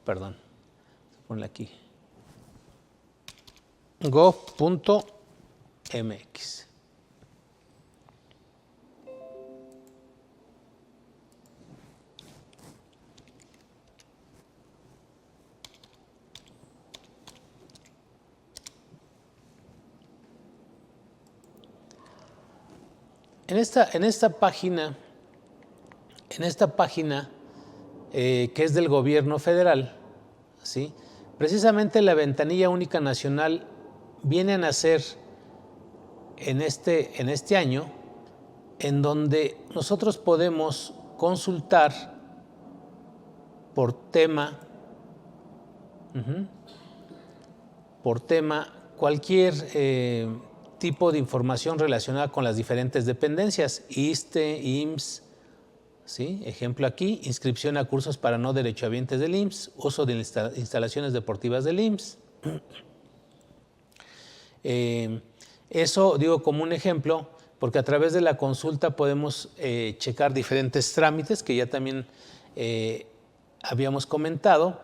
perdón, ponle aquí, gov.mx. En esta página, que es del gobierno federal, ¿sí? Precisamente la ventanilla única nacional viene a nacer en este año, en donde nosotros podemos consultar por tema cualquier tipo de información relacionada con las diferentes dependencias, ISSSTE, IMSS, ¿sí? Ejemplo aquí, inscripción a cursos para no derechohabientes del IMSS, uso de instalaciones deportivas del IMSS. Eso digo como un ejemplo, porque a través de la consulta podemos checar diferentes trámites que ya también habíamos comentado,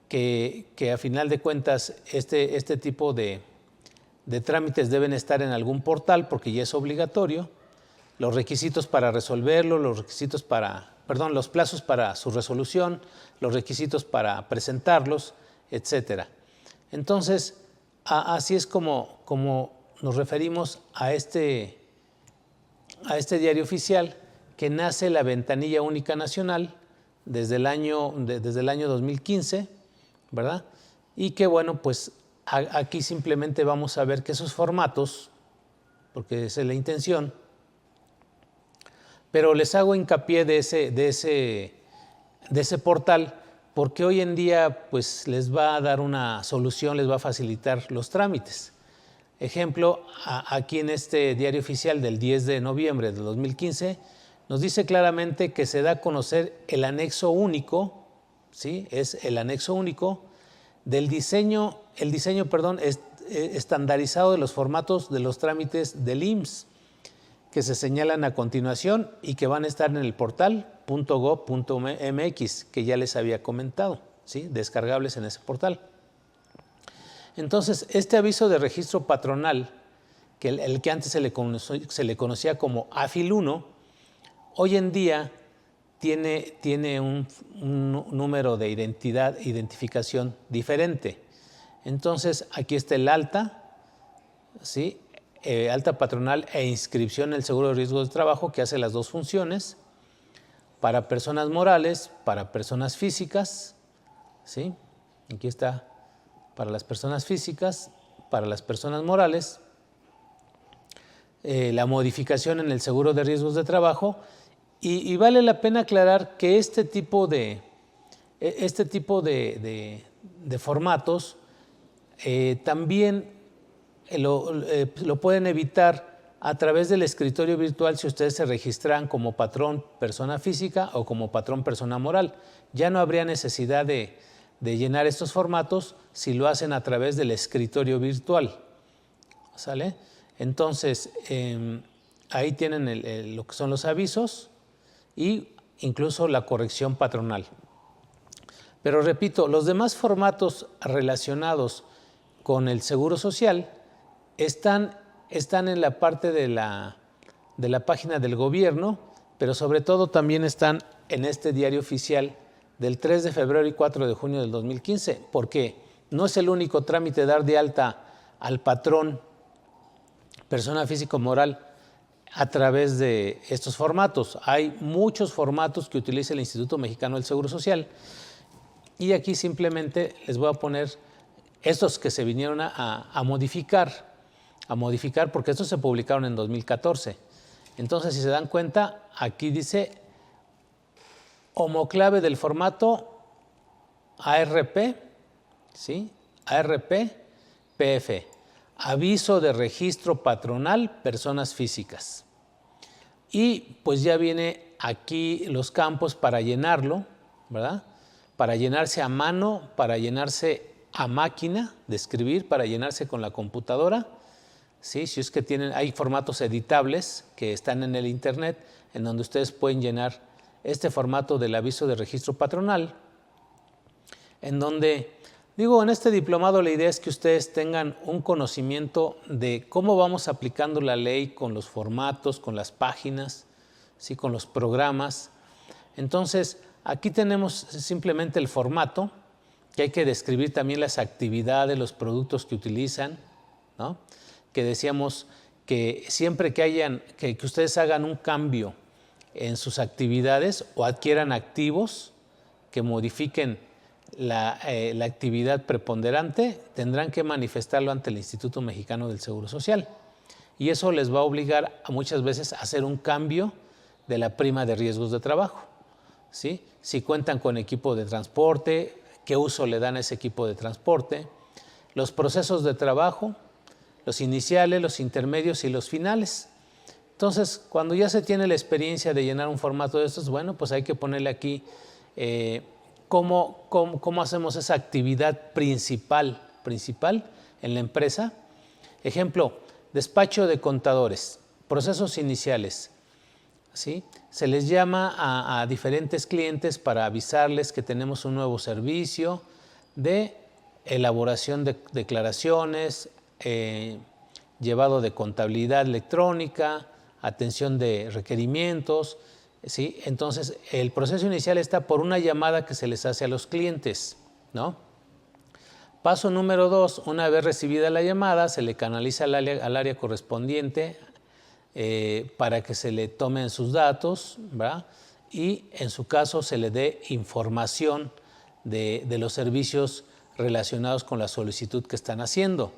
que a final de cuentas este tipo de trámites deben estar en algún portal porque ya es obligatorio. Los requisitos para resolverlo, los plazos para su resolución, los requisitos para presentarlos, etcétera. Entonces, así es como nos referimos a este diario oficial que nace la ventanilla única nacional desde el año 2015, ¿verdad? Y que bueno, pues aquí simplemente vamos a ver que esos formatos, porque esa es la intención, pero les hago hincapié de ese portal porque hoy en día pues les va a dar una solución, les va a facilitar los trámites. Ejemplo, aquí en este diario oficial del 10 de noviembre de 2015 nos dice claramente que se da a conocer el anexo único, ¿sí? Es el anexo único del diseño estandarizado de los formatos de los trámites del IMSS que se señalan a continuación y que van a estar en el portal .gov.mx que ya les había comentado, ¿sí? Descargables en ese portal. Entonces, este aviso de registro patronal, que el que antes se le conocía como AFIL 1, hoy en día tiene un número de identificación diferente. Entonces, aquí está el alta, ¿sí? Alta patronal e inscripción en el seguro de riesgos de trabajo, que hace las dos funciones, para personas morales, para personas físicas, ¿sí? Aquí está para las personas físicas, para las personas morales, la modificación en el seguro de riesgos de trabajo, y vale la pena aclarar que este tipo de formatos también lo pueden evitar a través del escritorio virtual si ustedes se registran como patrón persona física o como patrón persona moral. Ya no habría necesidad de llenar estos formatos si lo hacen a través del escritorio virtual, ¿sale? Entonces, ahí tienen lo que son los avisos y incluso la corrección patronal. Pero repito, los demás formatos relacionados con el Seguro Social están en la parte de la página del gobierno, pero sobre todo también están en este diario oficial del 3 de febrero y 4 de junio del 2015, porque no es el único trámite dar de alta al patrón, persona física o moral, a través de estos formatos. Hay muchos formatos que utiliza el Instituto Mexicano del Seguro Social y aquí simplemente les voy a poner estos que se vinieron a modificar porque estos se publicaron en 2014. Entonces, si se dan cuenta, aquí dice homoclave del formato ARP, ¿sí? ARP-PF, aviso de registro patronal personas físicas. Y pues ya viene aquí los campos para llenarlo, ¿verdad? Para llenarse a mano, para llenarse a máquina de escribir, para llenarse con la computadora, ¿sí? Si es que hay formatos editables que están en el internet en donde ustedes pueden llenar este formato del aviso de registro patronal. en donde, digo, en este diplomado la idea es que ustedes tengan un conocimiento de cómo vamos aplicando la ley con los formatos, con las páginas, ¿sí? Con los programas. Entonces, aquí tenemos simplemente el formato, que hay que describir también las actividades, los productos que utilizan, ¿no? Que decíamos que siempre que ustedes hagan un cambio en sus actividades o adquieran activos que modifiquen la actividad preponderante, tendrán que manifestarlo ante el Instituto Mexicano del Seguro Social. Y eso les va a obligar a muchas veces a hacer un cambio de la prima de riesgos de trabajo, ¿sí? Si cuentan con equipo de transporte, qué uso le dan a ese equipo de transporte, los procesos de trabajo, los iniciales, los intermedios y los finales. Entonces, cuando ya se tiene la experiencia de llenar un formato de estos, bueno, pues hay que ponerle aquí cómo hacemos esa actividad principal en la empresa. Ejemplo, despacho de contadores, procesos iniciales, ¿sí? Se les llama a diferentes clientes para avisarles que tenemos un nuevo servicio de elaboración de declaraciones, llevado de contabilidad electrónica, atención de requerimientos, ¿sí? Entonces, el proceso inicial está por una llamada que se les hace a los clientes, ¿no? Paso número 2, una vez recibida la llamada, se le canaliza al área correspondiente para que se le tomen sus datos, ¿verdad? Y en su caso se le dé información de los servicios relacionados con la solicitud que están haciendo,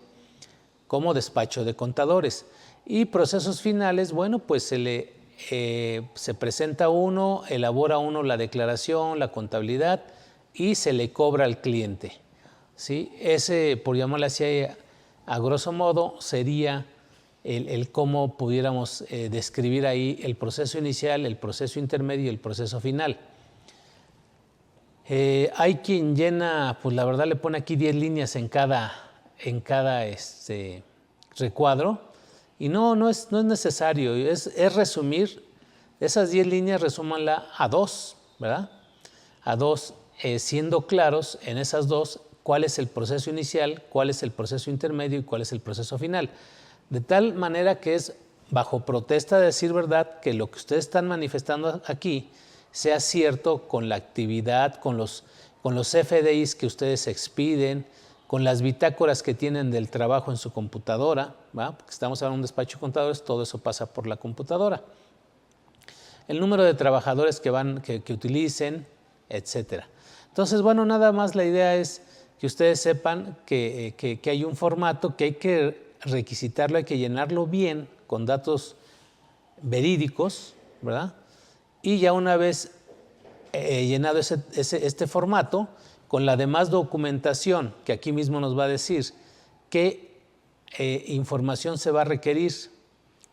como despacho de contadores. Y procesos finales, bueno, pues se presenta uno, elabora uno la declaración, la contabilidad y se le cobra al cliente, ¿sí? Ese, por llamarle así a grosso modo, sería el cómo pudiéramos describir ahí el proceso inicial, el proceso intermedio y el proceso final. Hay quien llena, pues la verdad le pone aquí 10 líneas en cada recuadro y no es necesario, es resumir, esas 10 líneas resúmanla a 2, ¿verdad? A 2, siendo claros en esas 2 cuál es el proceso inicial, cuál es el proceso intermedio y cuál es el proceso final. De tal manera que es bajo protesta de decir verdad que lo que ustedes están manifestando aquí sea cierto con la actividad, con los FDIs que ustedes expiden, con las bitácoras que tienen del trabajo en su computadora, ¿va? Porque estamos hablando de un despacho de contadores, todo eso pasa por la computadora. El número de trabajadores que utilicen, etcétera. Entonces, bueno, nada más la idea es que ustedes sepan que hay un formato que hay que requisitarlo, hay que llenarlo bien con datos verídicos, ¿verdad? Y ya una vez llenado este formato, con la demás documentación, que aquí mismo nos va a decir qué información se va a requerir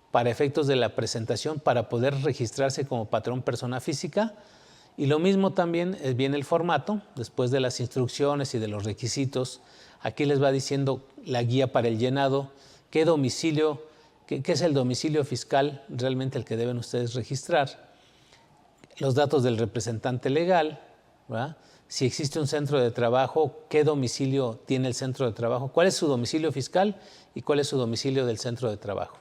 para efectos de la presentación para poder registrarse como patrón persona física. Y lo mismo también viene el formato, después de las instrucciones y de los requisitos. Aquí les va diciendo la guía para el llenado, qué domicilio, qué es el domicilio fiscal realmente el que deben ustedes registrar, los datos del representante legal, ¿verdad? Si existe un centro de trabajo, qué domicilio tiene el centro de trabajo, cuál es su domicilio fiscal y cuál es su domicilio del centro de trabajo.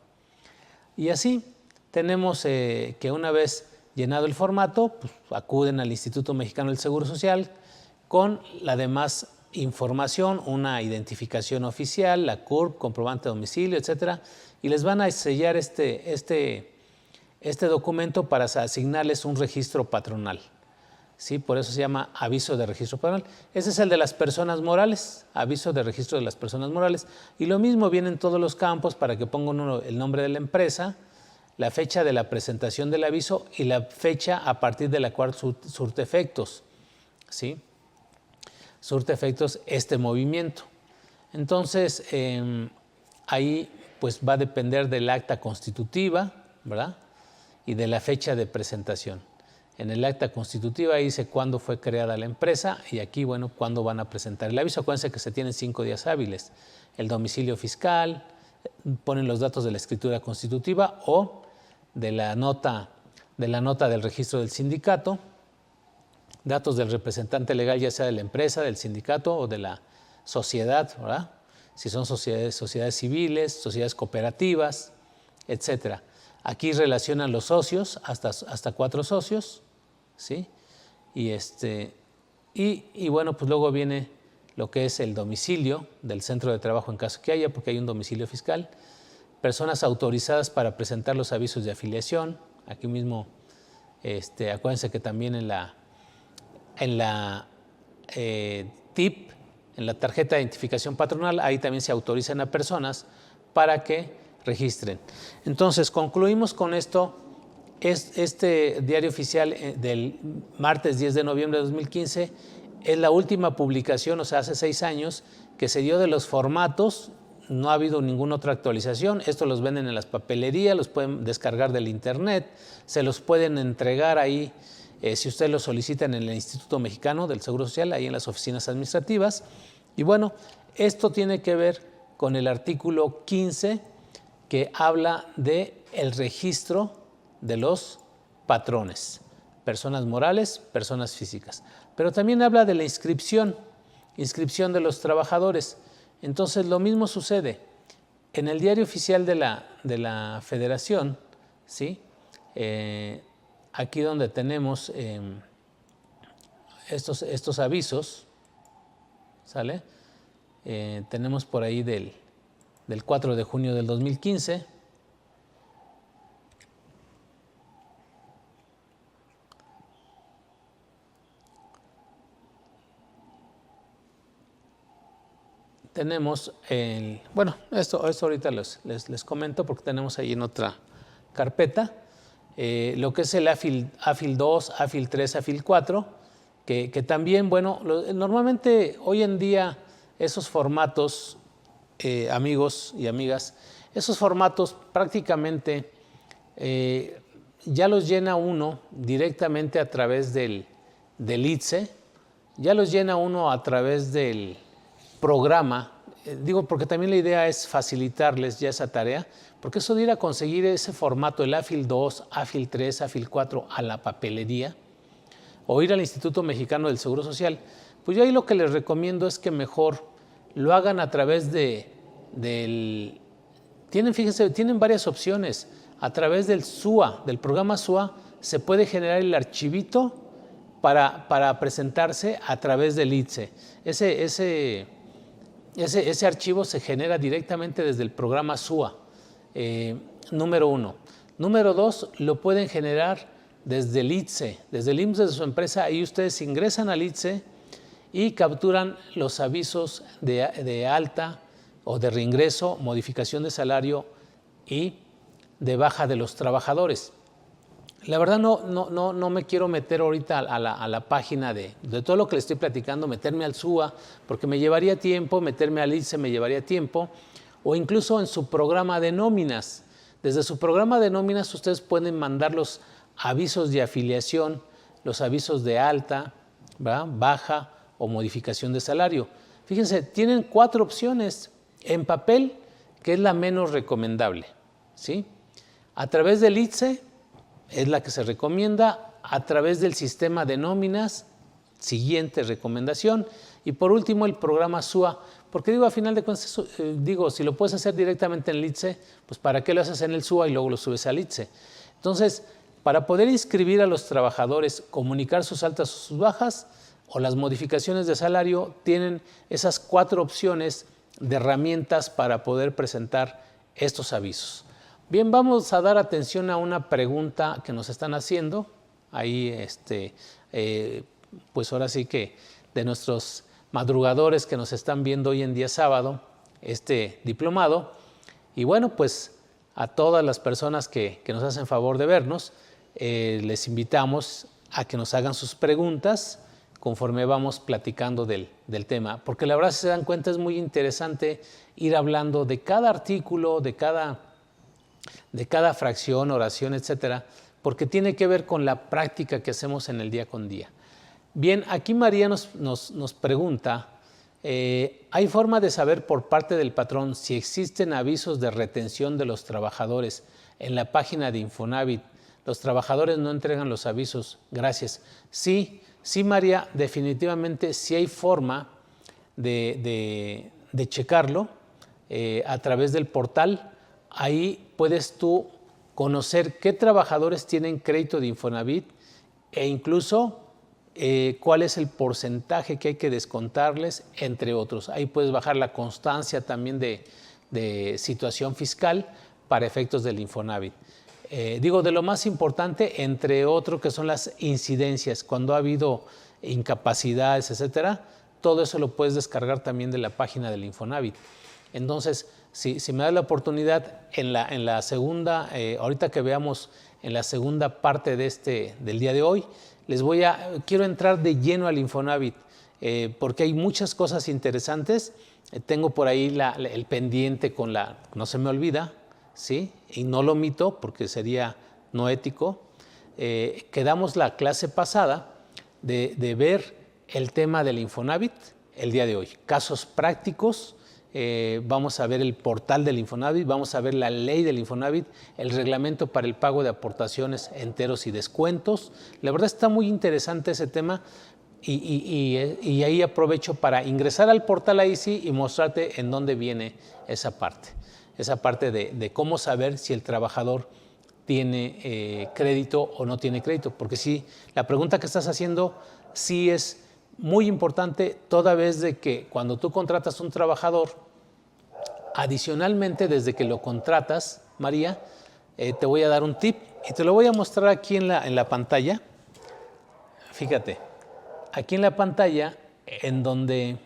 Y así tenemos que una vez llenado el formato, pues, acuden al Instituto Mexicano del Seguro Social con la demás información, una identificación oficial, la CURP, comprobante de domicilio, etcétera, y les van a sellar este documento para asignarles un registro patronal. ¿Sí? Por eso se llama aviso de registro patronal. Ese es el de las personas morales, aviso de registro de las personas morales. Y lo mismo viene en todos los campos para que pongan uno el nombre de la empresa, la fecha de la presentación del aviso y la fecha a partir de la cual surte efectos, ¿sí? Surte efectos este movimiento. Entonces, ahí pues va a depender del acta constitutiva, ¿verdad? Y de la fecha de presentación. En el acta constitutiva dice cuándo fue creada la empresa y aquí, bueno, cuándo van a presentar el aviso. Acuérdense que se tienen 5 días hábiles. El domicilio fiscal, ponen los datos de la escritura constitutiva o de la nota del registro del sindicato datos del representante legal, ya sea de la empresa, del sindicato o de la sociedad, ¿verdad? Si son sociedades civiles, sociedades cooperativas, etcétera. Aquí relacionan los socios, hasta 4 socios, ¿sí? Y bueno, pues luego viene lo que es el domicilio del centro de trabajo en caso que haya, porque hay un domicilio fiscal, personas autorizadas para presentar los avisos de afiliación. Aquí mismo, acuérdense que también en la TIP, en la tarjeta de identificación patronal, ahí también se autorizan a personas para que registren. Entonces, concluimos con esto. Este diario oficial del martes 10 de noviembre de 2015 es la última publicación, o sea, hace 6 años, que se dio de los formatos. No ha habido ninguna otra actualización. Esto los venden en las papelerías, los pueden descargar del internet, se los pueden entregar ahí si ustedes lo solicitan en el Instituto Mexicano del Seguro Social, ahí en las oficinas administrativas. Y bueno, esto tiene que ver con el artículo 15 que habla del registro de los patrones, personas morales, personas físicas. Pero también habla de la inscripción de los trabajadores. Entonces, lo mismo sucede. En el diario oficial de la Federación, ¿sí? Aquí donde tenemos estos avisos, ¿sale? Tenemos por ahí del 4 de junio del 2015. Tenemos bueno, esto ahorita les comento porque tenemos ahí en otra carpeta lo que es el AFIL 2, AFIL 3, AFIL 4, que también, bueno, normalmente hoy en día esos formatos, amigos y amigas, esos formatos prácticamente ya los llena uno directamente a través del ITSE, ya los llena uno a través del programa, digo porque también la idea es facilitarles ya esa tarea, porque eso de ir a conseguir ese formato, el AFIL 2, AFIL 3, AFIL 4 a la papelería o ir al Instituto Mexicano del Seguro Social, pues yo ahí lo que les recomiendo es que mejor lo hagan a través fíjense, tienen varias opciones. A través del SUA, del programa SUA, se puede generar el archivito para presentarse a través del ITSE. Ese archivo se genera directamente desde el programa SUA, número 1. Número 2, lo pueden generar desde el ITSE, desde el IMSS de su empresa. Ahí ustedes ingresan al ITSE y capturan los avisos de alta o de reingreso, modificación de salario y de baja de los trabajadores. La verdad no me quiero meter ahorita a la página de todo lo que les estoy platicando, meterme al SUA, porque me llevaría tiempo, meterme al ITSE me llevaría tiempo, o incluso en su programa de nóminas. Desde su programa de nóminas ustedes pueden mandar los avisos de afiliación, los avisos de alta, ¿verdad?, baja o modificación de salario. Fíjense, tienen 4 opciones en papel, que es la menos recomendable, ¿sí? A través del ITSE es la que se recomienda, a través del sistema de nóminas, siguiente recomendación, y por último el programa SUA, porque digo, a final de cuentas, si lo puedes hacer directamente en el ITSE, pues ¿para qué lo haces en el SUA y luego lo subes al ITSE? Entonces, para poder inscribir a los trabajadores, comunicar sus altas o sus bajas, o las modificaciones de salario, tienen esas 4 opciones de herramientas para poder presentar estos avisos. Bien, vamos a dar atención a una pregunta que nos están haciendo. Ahí, pues ahora sí que de nuestros madrugadores que nos están viendo hoy en día sábado, este diplomado. Y bueno, pues a todas las personas que nos hacen favor de vernos, les invitamos a que nos hagan sus preguntas conforme vamos platicando del tema. Porque la verdad, si se dan cuenta, es muy interesante ir hablando de cada artículo, de cada fracción, oración, etcétera, porque tiene que ver con la práctica que hacemos en el día con día. Bien, aquí María nos pregunta, ¿hay forma de saber por parte del patrón si existen avisos de retención de los trabajadores en la página de Infonavit? Los trabajadores no entregan los avisos. Gracias. Sí, Sí, María, definitivamente sí hay forma de checarlo a través del portal. Ahí puedes tú conocer qué trabajadores tienen crédito de Infonavit e incluso cuál es el porcentaje que hay que descontarles, entre otros. Ahí puedes bajar la constancia también de situación fiscal para efectos del Infonavit. Digo, de lo más importante, entre otros, que son las incidencias, cuando ha habido incapacidades, etcétera, todo eso lo puedes descargar también de la página del Infonavit. Entonces, si me das la oportunidad, en la segunda, ahorita que veamos en la segunda parte del día de hoy, quiero entrar de lleno al Infonavit, porque hay muchas cosas interesantes. Tengo por ahí el pendiente no se me olvida, ¿sí? Y no lo omito porque sería no ético. Quedamos la clase pasada de ver el tema del Infonavit el día de hoy. Casos prácticos, vamos a ver el portal del Infonavit, vamos a ver la ley del Infonavit, el reglamento para el pago de aportaciones, enteros y descuentos. La verdad está muy interesante ese tema y ahí aprovecho para ingresar al portal ahí sí y mostrarte en dónde viene esa parte de cómo saber si el trabajador tiene crédito o no tiene crédito, porque sí, la pregunta que estás haciendo sí es muy importante, toda vez de que cuando tú contratas un trabajador, adicionalmente desde que lo contratas, María, te voy a dar un tip y te lo voy a mostrar aquí en la pantalla. Fíjate, aquí en la pantalla, en donde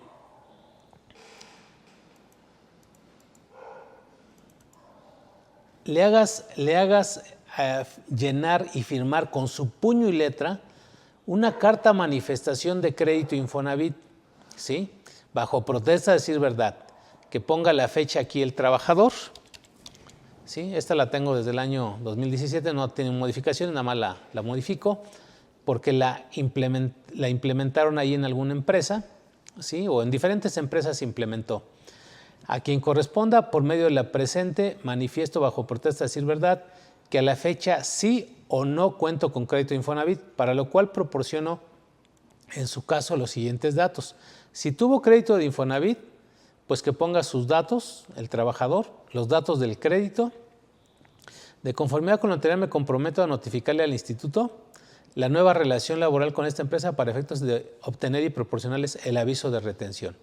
le hagas llenar y firmar con su puño y letra una carta manifestación de crédito Infonavit, ¿sí? Bajo protesta de decir verdad, que ponga la fecha aquí el trabajador, ¿sí? Esta la tengo desde el año 2017, no tiene modificaciones, nada más la modifico, porque la implementaron ahí en alguna empresa, ¿sí? O en diferentes empresas se implementó. A quien corresponda, por medio de la presente, manifiesto bajo protesta de decir verdad, que a la fecha sí o no cuento con crédito Infonavit, para lo cual proporciono en su caso los siguientes datos. Si tuvo crédito de Infonavit, pues que ponga sus datos, el trabajador, los datos del crédito. De conformidad con lo anterior, me comprometo a notificarle al instituto la nueva relación laboral con esta empresa para efectos de obtener y proporcionarles el aviso de retención.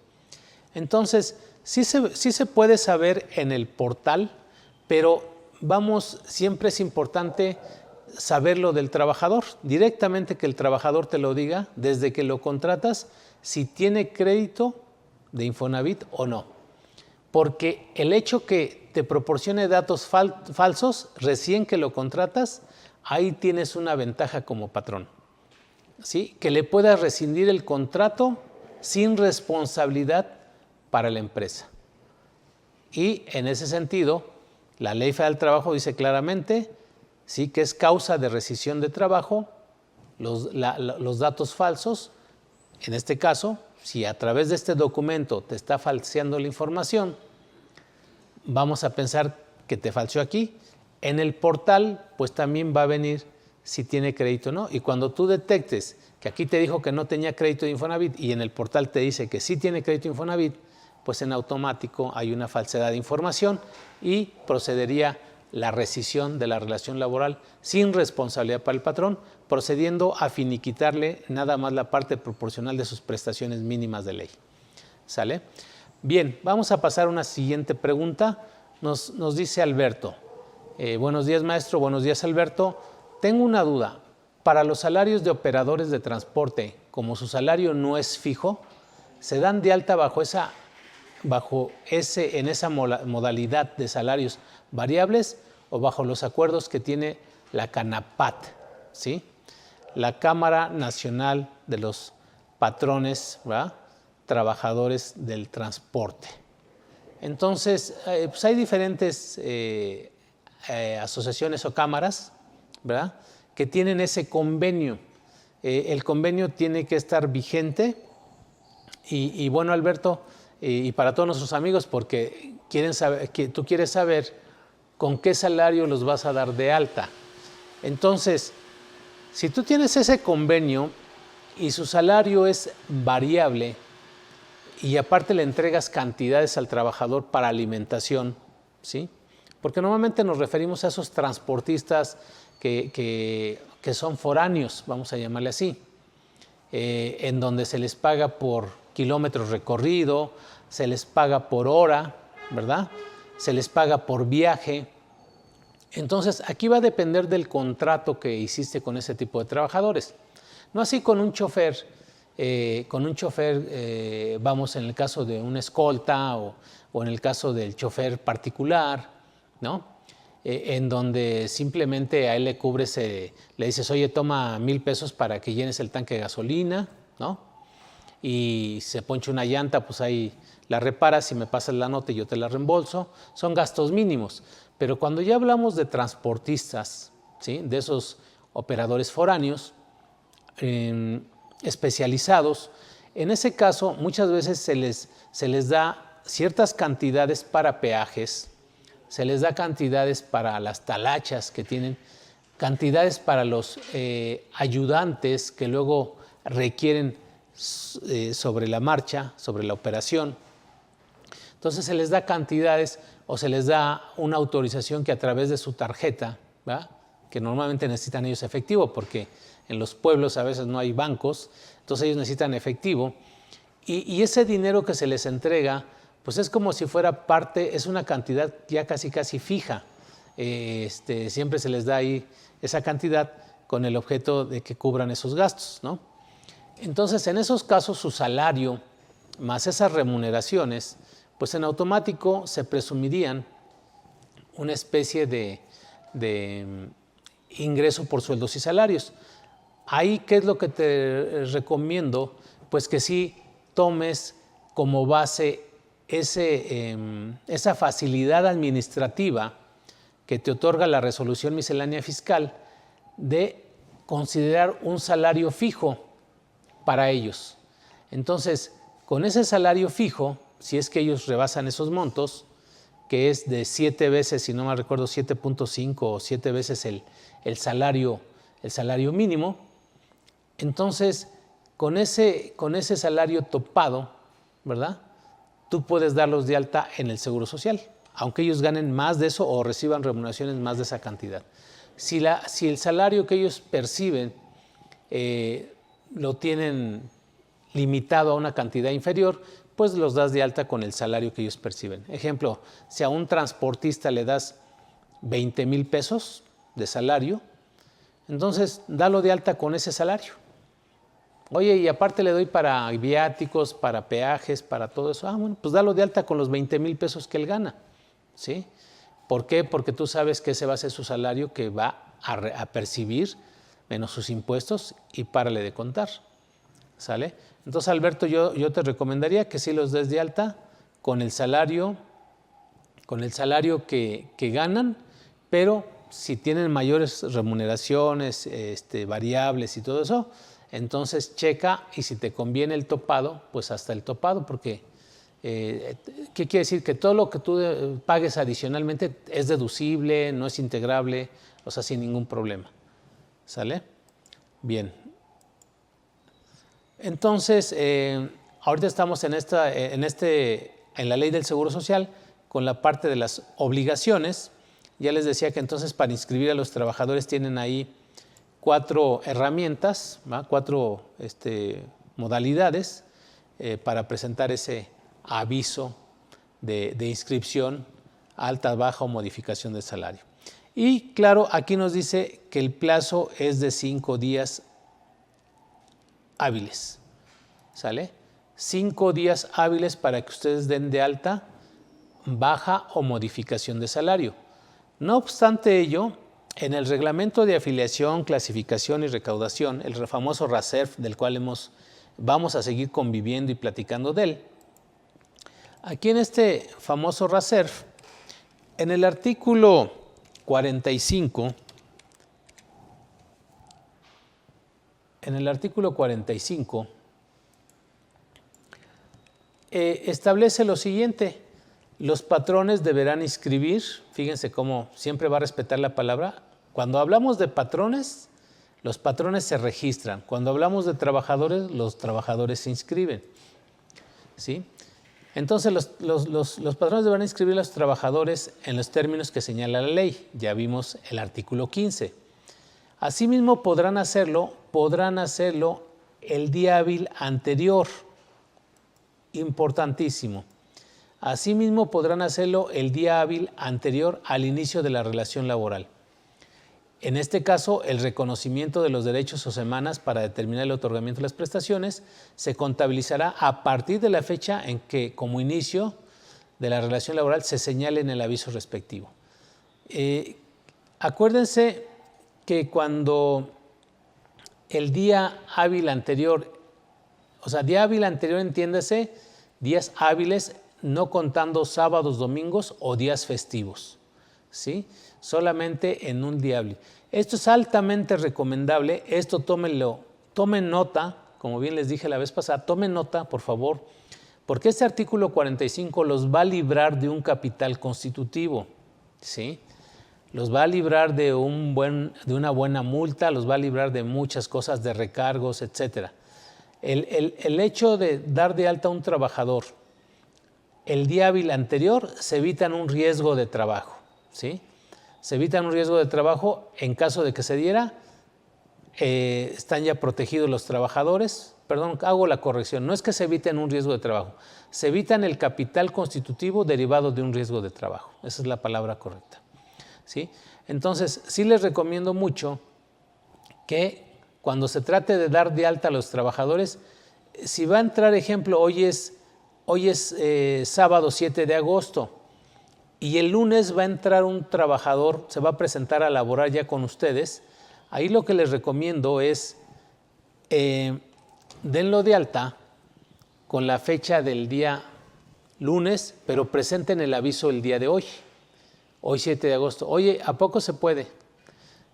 Entonces, sí se puede saber en el portal, pero siempre es importante saberlo del trabajador, directamente que el trabajador te lo diga desde que lo contratas, si tiene crédito de Infonavit o no. Porque el hecho que te proporcione datos falsos recién que lo contratas, ahí tienes una ventaja como patrón, ¿sí? Que le puedas rescindir el contrato sin responsabilidad para la empresa. Y en ese sentido, la Ley Federal del Trabajo dice claramente, sí, que es causa de rescisión de trabajo los datos falsos. En este caso, si a través de este documento te está falseando la información, vamos a pensar que te falseó aquí. En el portal, pues también va a venir si tiene crédito o no. Y cuando tú detectes que aquí te dijo que no tenía crédito de Infonavit y en el portal te dice que sí tiene crédito de Infonavit, pues en automático hay una falsedad de información y procedería la rescisión de la relación laboral sin responsabilidad para el patrón, procediendo a finiquitarle nada más la parte proporcional de sus prestaciones mínimas de ley. ¿Sale? Bien, vamos a pasar a una siguiente pregunta. Nos dice Alberto. Buenos días, maestro. Buenos días, Alberto. Tengo una duda. Para los salarios de operadores de transporte, como su salario no es fijo, ¿se dan de alta en esa modalidad de salarios variables o bajo los acuerdos que tiene la CANAPAT, ¿sí? La Cámara Nacional de los Patrones, ¿verdad?, Trabajadores del Transporte? Entonces, pues hay diferentes asociaciones o cámaras, ¿verdad?, que tienen ese convenio. El convenio tiene que estar vigente y bueno, Alberto, y para todos nuestros amigos, porque tú quieres saber con qué salario los vas a dar de alta. Entonces, si tú tienes ese convenio, y su salario es variable y aparte le entregas cantidades al trabajador para alimentación, ¿sí? Porque normalmente nos referimos a esos transportistas que son foráneos, vamos a llamarle así, en donde se les paga por kilómetros recorrido, se les paga por hora, ¿verdad? Se les paga por viaje. Entonces, aquí va a depender del contrato que hiciste con ese tipo de trabajadores. No así con un chofer. Vamos, en el caso de una escolta o en el caso del chofer particular, ¿no? En donde simplemente a él le cubres, le dices, oye, toma 1,000 pesos para que llenes el tanque de gasolina, ¿no? Y se poncha una llanta, pues ahí la reparas y me pasas la nota y yo te la reembolso. Son gastos mínimos. Pero cuando ya hablamos de transportistas, ¿sí? De esos operadores foráneos, especializados, en ese caso muchas veces se les da ciertas cantidades para peajes, se les da cantidades para las talachas que tienen, cantidades para los ayudantes que luego requieren sobre la marcha, sobre la operación. Entonces se les da cantidades o se les da una autorización que a través de su tarjeta, ¿verdad? Que normalmente necesitan ellos efectivo porque en los pueblos a veces no hay bancos, entonces ellos necesitan efectivo y ese dinero que se les entrega pues es como si fuera parte, es una cantidad ya casi fija, siempre se les da ahí esa cantidad con el objeto de que cubran esos gastos, ¿no? Entonces en esos casos su salario más esas remuneraciones pues en automático se presumirían una especie de ingreso por sueldos y salarios. Ahí, ¿qué es lo que te recomiendo? Pues que sí tomes como base esa facilidad administrativa que te otorga la resolución miscelánea fiscal de considerar un salario fijo para ellos. Entonces, con ese salario fijo, si es que ellos rebasan esos montos, que es de 7 veces, si no me recuerdo, 7.5 o 7 veces el salario mínimo, entonces con ese salario topado, ¿verdad? Tú puedes darlos de alta en el Seguro Social, aunque ellos ganen más de eso o reciban remuneraciones más de esa cantidad. Si el salario que ellos perciben lo tienen limitado a una cantidad inferior, pues los das de alta con el salario que ellos perciben. Ejemplo, si a un transportista le das 20,000 pesos de salario, entonces dalo de alta con ese salario. Oye, y aparte le doy para viáticos, para peajes, para todo eso. Bueno, pues dalo de alta con los 20,000 pesos que él gana, ¿sí? ¿Por qué? Porque tú sabes que ese va a ser su salario que va a percibir menos sus impuestos y párale de contar, ¿sale? Entonces, Alberto, yo te recomendaría que sí los des de alta con el salario que ganan, pero si tienen mayores remuneraciones, variables y todo eso, entonces checa y si te conviene el topado, pues hasta el topado, porque ¿qué quiere decir? Que todo lo que tú pagues adicionalmente es deducible, no es integrable, o sea, sin ningún problema. ¿Sale? Bien. Entonces, ahorita estamos en la ley del Seguro Social con la parte de las obligaciones. Ya les decía que entonces para inscribir a los trabajadores tienen ahí 4 herramientas, ¿va? 4 modalidades para presentar ese aviso de inscripción, alta, baja o modificación de salario. Y claro, aquí nos dice que el plazo es de 5 días hábiles, ¿sale? 5 días hábiles para que ustedes den de alta, baja o modificación de salario. No obstante ello, en el reglamento de afiliación, clasificación y recaudación, el famoso RASERF, del cual vamos a seguir conviviendo y platicando de él, aquí en este famoso RASERF, en el artículo 45, establece lo siguiente: los patrones deberán inscribir, fíjense cómo siempre va a respetar la palabra. Cuando hablamos de patrones, Los patrones se registran. Cuando hablamos de trabajadores, los trabajadores se inscriben, ¿sí? Entonces, los patrones deberán inscribir a los trabajadores en los términos que señala la ley. Ya vimos el artículo 15. Asimismo, podrán hacerlo el día hábil anterior. Importantísimo. Asimismo, podrán hacerlo el día hábil anterior al inicio de la relación laboral. En este caso, el reconocimiento de los derechos o semanas para determinar el otorgamiento de las prestaciones se contabilizará a partir de la fecha en que, como inicio de la relación laboral, se señale en el aviso respectivo. Acuérdense que cuando el día hábil anterior, o sea, día hábil anterior, entiéndase, días hábiles no contando sábados, domingos o días festivos, ¿sí? Solamente en un día hábil. Esto es altamente recomendable, esto tomen nota, como bien les dije la vez pasada, tomen nota, por favor, porque este artículo 45 los va a librar de un capital constitutivo, ¿sí? Los va a librar de una buena multa, los va a librar de muchas cosas, de recargos, etc. El hecho de dar de alta a un trabajador el día hábil anterior, se evitan un riesgo de trabajo, ¿sí? Se evitan un riesgo de trabajo en caso de que se diera, están ya protegidos los trabajadores. Perdón, hago la corrección, no es que se eviten un riesgo de trabajo, se evitan el capital constitutivo derivado de un riesgo de trabajo. Esa es la palabra correcta, ¿sí? Entonces, sí les recomiendo mucho que cuando se trate de dar de alta a los trabajadores, si va a entrar, ejemplo, hoy es sábado 7 de agosto y el lunes va a entrar un trabajador, se va a presentar a laborar ya con ustedes, ahí lo que les recomiendo es denlo de alta con la fecha del día lunes, pero presenten el aviso el día de hoy 7 de agosto. Oye, ¿a poco se puede?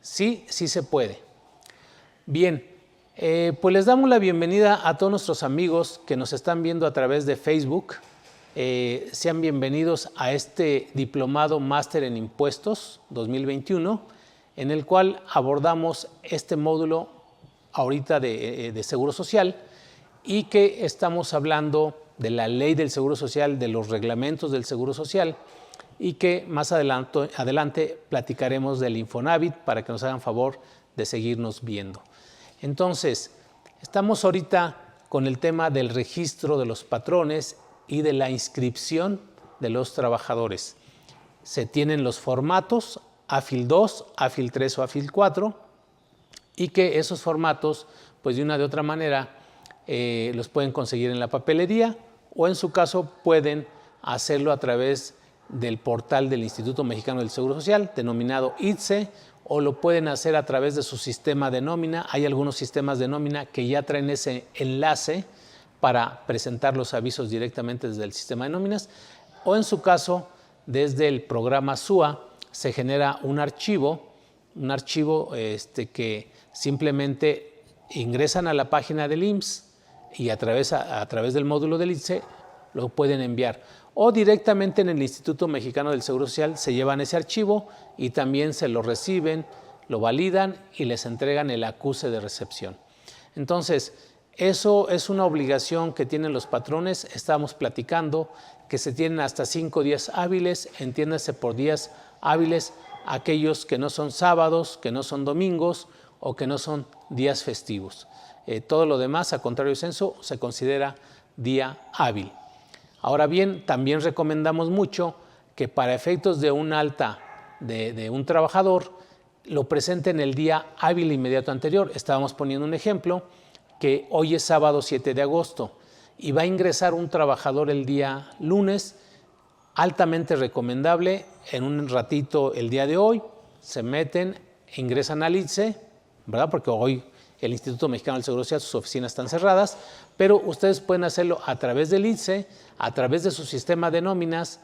Sí, sí se puede. Bien, pues les damos la bienvenida a todos nuestros amigos que nos están viendo a través de Facebook. Sean bienvenidos a este Diplomado Máster en Impuestos 2021, en el cual abordamos este módulo ahorita de Seguro Social y que estamos hablando de la ley del Seguro Social, de los reglamentos del Seguro Social y que más adelante platicaremos del Infonavit para que nos hagan favor de seguirnos viendo. Entonces, estamos ahorita con el tema del registro de los patrones y de la inscripción de los trabajadores. Se tienen los formatos AFIL 2, AFIL 3 o AFIL 4 y que esos formatos, pues de una de otra manera, los pueden conseguir en la papelería o en su caso pueden hacerlo a través del portal del Instituto Mexicano del Seguro Social, denominado ITSE, o lo pueden hacer a través de su sistema de nómina. Hay algunos sistemas de nómina que ya traen ese enlace para presentar los avisos directamente desde el sistema de nóminas, o en su caso, desde el programa SUA, se genera un archivo que simplemente ingresan a la página del IMSS y a través del módulo del ITSE lo pueden enviar. O directamente en el Instituto Mexicano del Seguro Social se llevan ese archivo y también se lo reciben, lo validan y les entregan el acuse de recepción. Entonces, eso es una obligación que tienen los patrones. Estamos platicando que se tienen hasta 5 días hábiles, entiéndase por días hábiles aquellos que no son sábados, que no son domingos o que no son días festivos. Todo lo demás, a contrario censo, se considera día hábil. Ahora bien, también recomendamos mucho que para efectos de un alta de un trabajador, lo presenten el día hábil inmediato anterior. Estábamos poniendo un ejemplo que hoy es sábado 7 de agosto y va a ingresar un trabajador el día lunes, altamente recomendable, en un ratito el día de hoy, se meten, ingresan al ITSE, ¿verdad? Porque hoy el Instituto Mexicano del Seguro Social, sus oficinas están cerradas, pero ustedes pueden hacerlo a través del ITSE, a través de su sistema de nóminas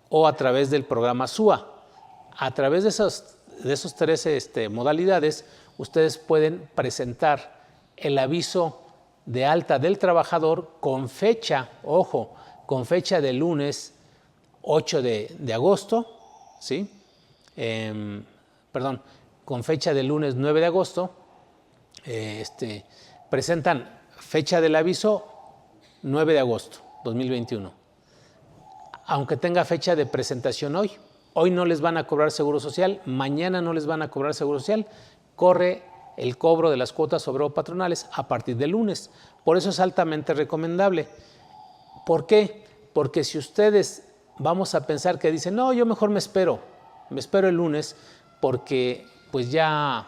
o a través del programa SUA. A través de esos tres modalidades, ustedes pueden presentar el aviso de alta del trabajador con fecha, ojo, con fecha de lunes 8 de agosto, ¿sí? Con fecha de lunes 9 de agosto, presentan fecha del aviso 9 de agosto 2021. Aunque tenga fecha de presentación hoy no les van a cobrar seguro social, mañana no les van a cobrar seguro social, corre el cobro de las cuotas obrero-patronales a partir del lunes. Por eso es altamente recomendable. ¿Por qué? Porque si ustedes vamos a pensar que dicen, no, yo mejor me espero el lunes porque pues ya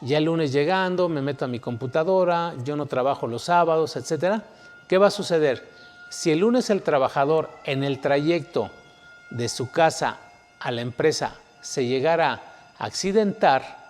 el lunes llegando me meto a mi computadora, yo no trabajo los sábados, etcétera. ¿Qué va a suceder? Si el lunes el trabajador en el trayecto de su casa a la empresa se llegara a accidentar,